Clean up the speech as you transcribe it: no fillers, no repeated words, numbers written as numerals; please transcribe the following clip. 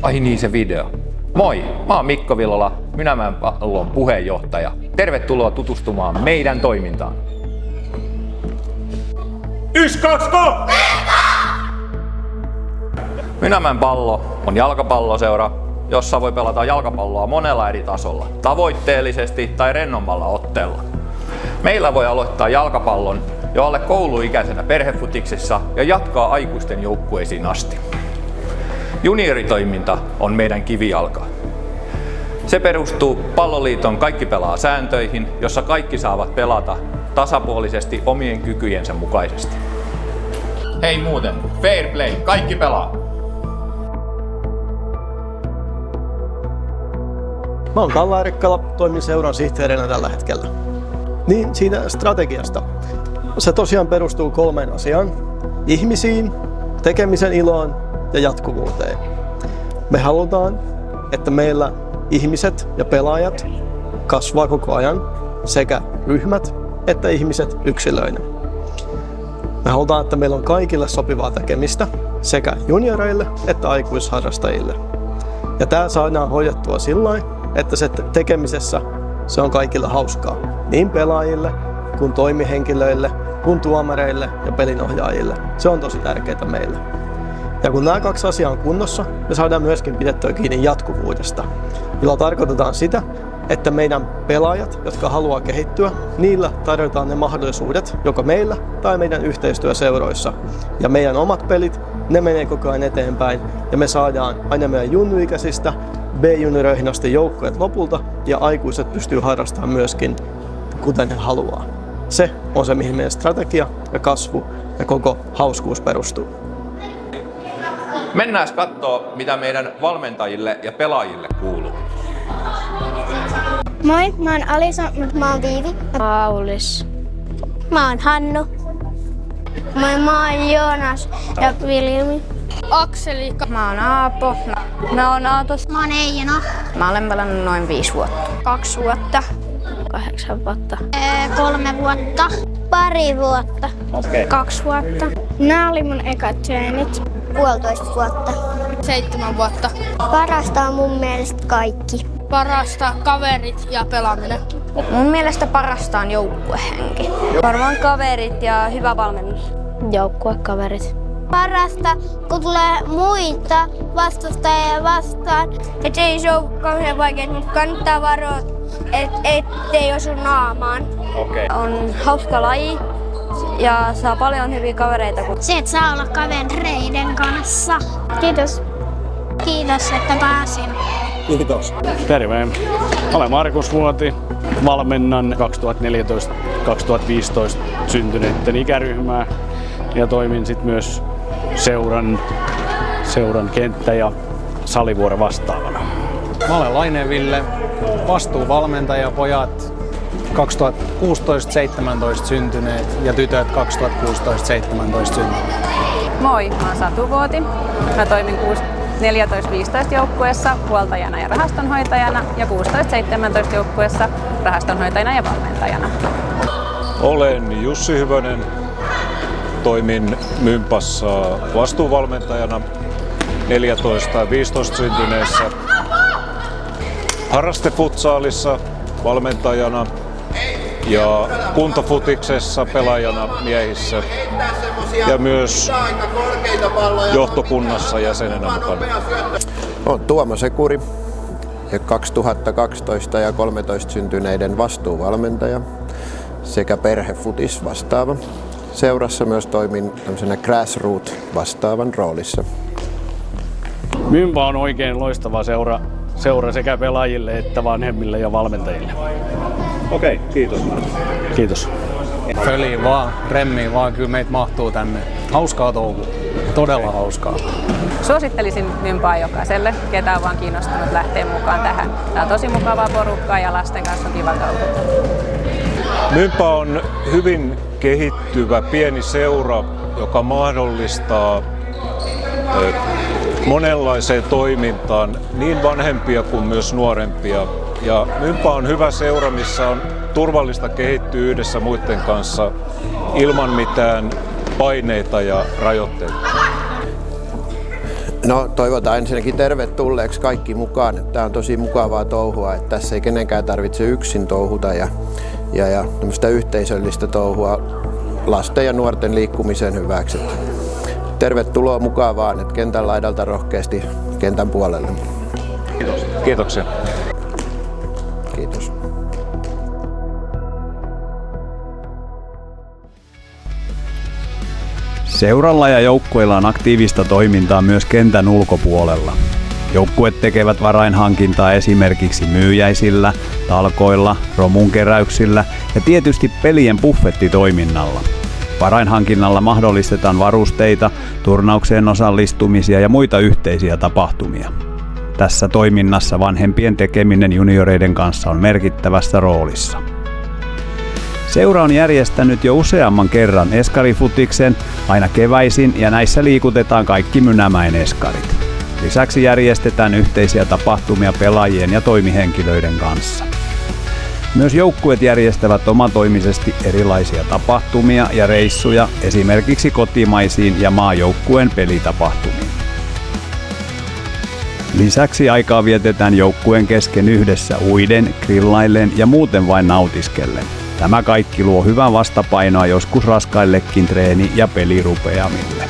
Ai niin, se video. Moi, mä oon Mikko Vilola, Mynämäen Pallon puheenjohtaja. Tervetuloa tutustumaan meidän toimintaan. 1, 2, 3! Mynämäen Pallo on jalkapalloseura, jossa voi pelata jalkapalloa monella eri tasolla, tavoitteellisesti tai rennommalla otteella. Meillä voi aloittaa jalkapallon jo alle kouluikäisenä perhefutiksessa ja jatkaa aikuisten joukkueisiin asti. Junioritoiminta on meidän kivijalka. Se perustuu Palloliiton Kaikki pelaa sääntöihin, jossa kaikki saavat pelata tasapuolisesti omien kykyjensä mukaisesti. Hei muuten, fair play, kaikki pelaa! Mä oon Kalle Arikkala, toimin seuran sihteerinä tällä hetkellä. Niin siitä strategiasta. Se tosiaan perustuu 3 asiaan. Ihmisiin, tekemisen iloon ja jatkuvuuteen. Me halutaan, että meillä ihmiset ja pelaajat kasvaa koko ajan, sekä ryhmät että ihmiset yksilöinä. Me halutaan, että meillä on kaikille sopivaa tekemistä, sekä junioreille että aikuisharrastajille. Ja tää saadaan hoidettua sillä että se tekemisessä se on kaikille hauskaa. Niin pelaajille, kuin toimihenkilöille, kuin tuomareille ja pelinohjaajille. Se on tosi tärkeää meille. Ja kun nämä 2 asiaa on kunnossa, me saadaan myöskin pidettyä kiinni jatkuvuudesta, jolla tarkoitetaan sitä, että meidän pelaajat, jotka haluaa kehittyä, niillä tarjotaan ne mahdollisuudet, joko meillä tai meidän yhteistyöseuroissa. Ja meidän omat pelit, ne menee koko ajan eteenpäin ja me saadaan aina meidän junnuikäisistä B-junioreihin asti joukkueet lopulta ja aikuiset pystyy harrastamaan myöskin kuten he haluaa. Se on se, mihin meidän strategia ja kasvu ja koko hauskuus perustuu. Mennään kattoo, mitä meidän valmentajille ja pelaajille kuuluu. Moi, mä oon Alisa, mä oon Viivi. Aulis. Mä oon Hannu. Moi, mä oon Joonas ja Viljami. Akseli. Mä oon Aapo. Mä oon Aatos. Mä oon Eijana. Mä olen pelannut noin 5 vuotta. 2 vuotta. 8 vuotta. 3 vuotta. 2 vuotta. Okei. 2 vuotta. Nää oli mun ekat treenit. 1,5 vuotta. 7 vuotta. Parasta on mun mielestä kaikki. Parasta kaverit ja pelaaminen. Mun mielestä parasta on joukkuehenki. Varmaan kaverit ja hyvä valmennus. Joukkuekaverit. Parasta, kun tulee muita vastustajia vastaan. Et ei se ole kauhean vaikea, mutta kannattaa varoa, ettei osu naamaan. Okei. On hauska laji ja saa paljon hyviä kavereita. Se, että saa olla kavereiden kanssa. Kiitos. Kiitos, että pääsin. Kiitos. Terve. Olen Markus Vuoti. Valmennan 2014-2015 syntyneiden ikäryhmää ja toimin sit myös seuran kenttä- ja salivuoro vastaavana. Mä olen Laine Ville, vastuuvalmentaja, pojat 2016-17 syntyneet ja tytöt 2016-17 syntyneet. Moi, mä oon Satu Vuoti. Mä toimin 14-15 joukkueessa huoltajana ja rahastonhoitajana ja 16-17 joukkueessa rahastonhoitajana ja valmentajana. Olen Jussi Hyvönen. Toimin Mympassa vastuuvalmentajana 14 ja 15 syntyneissä, harrastefutsaalissa valmentajana ja kuntofutiksessa pelaajana miehissä ja myös johtokunnassa jäsenenä mukana. Olen Tuomo Sekuri, 2012 ja 13 syntyneiden vastuuvalmentaja sekä perhefutis vastaava. Seurassa myös toimin tämmöisenä grassroot-vastaavan roolissa. Mympa on oikein loistava seura sekä pelaajille että vanhemmille ja valmentajille. Okei, kiitos. Kiitos. Föliin vaan, remmiin vaan, kyllä meitä mahtuu tänne. Hauskaa touhua, todella hauskaa. Suosittelisin Mympaa jokaiselle, ketä on vaan kiinnostunut lähteä mukaan tähän. Tää on tosi mukavaa porukkaa ja lasten kanssa on kiva touhua. Mympa on hyvin kehittyvä pieni seura, joka mahdollistaa monenlaiseen toimintaan niin vanhempia kuin myös nuorempia. Ja Mympa on hyvä seura, missä on turvallista kehittyä yhdessä muiden kanssa ilman mitään paineita ja rajoitteita. No toivotaan ensinnäkin tervetulleeksi kaikki mukaan. Tämä on tosi mukavaa touhua, että tässä ei kenenkään tarvitse yksin touhuta ja tämmöistä yhteisöllistä touhua lasten ja nuorten liikkumisen hyväksi. Tervetuloa mukaan vaan, että kentän laidalta rohkeasti kentän puolelle. Kiitos. Kiitoksia. Kiitos. Seuralla ja joukkueilla on aktiivista toimintaa myös kentän ulkopuolella. Joukkueet tekevät varainhankintaa esimerkiksi myyjäisillä, talkoilla, romunkeräyksillä ja tietysti pelien buffettitoiminnalla. Varainhankinnalla mahdollistetaan varusteita, turnaukseen osallistumisia ja muita yhteisiä tapahtumia. Tässä toiminnassa vanhempien tekeminen junioreiden kanssa on merkittävässä roolissa. Seura on järjestänyt jo useamman kerran eskarifutiksen aina keväisin ja näissä liikutetaan kaikki Mynämäen eskarit. Lisäksi järjestetään yhteisiä tapahtumia pelaajien ja toimihenkilöiden kanssa. Myös joukkueet järjestävät omatoimisesti erilaisia tapahtumia ja reissuja esimerkiksi kotimaisiin ja maajoukkueen pelitapahtumiin. Lisäksi aikaa vietetään joukkueen kesken yhdessä uiden, grillaillen ja muuten vain nautiskellen. Tämä kaikki luo hyvää vastapainoa joskus raskaillekin treeni- ja pelirupeamille.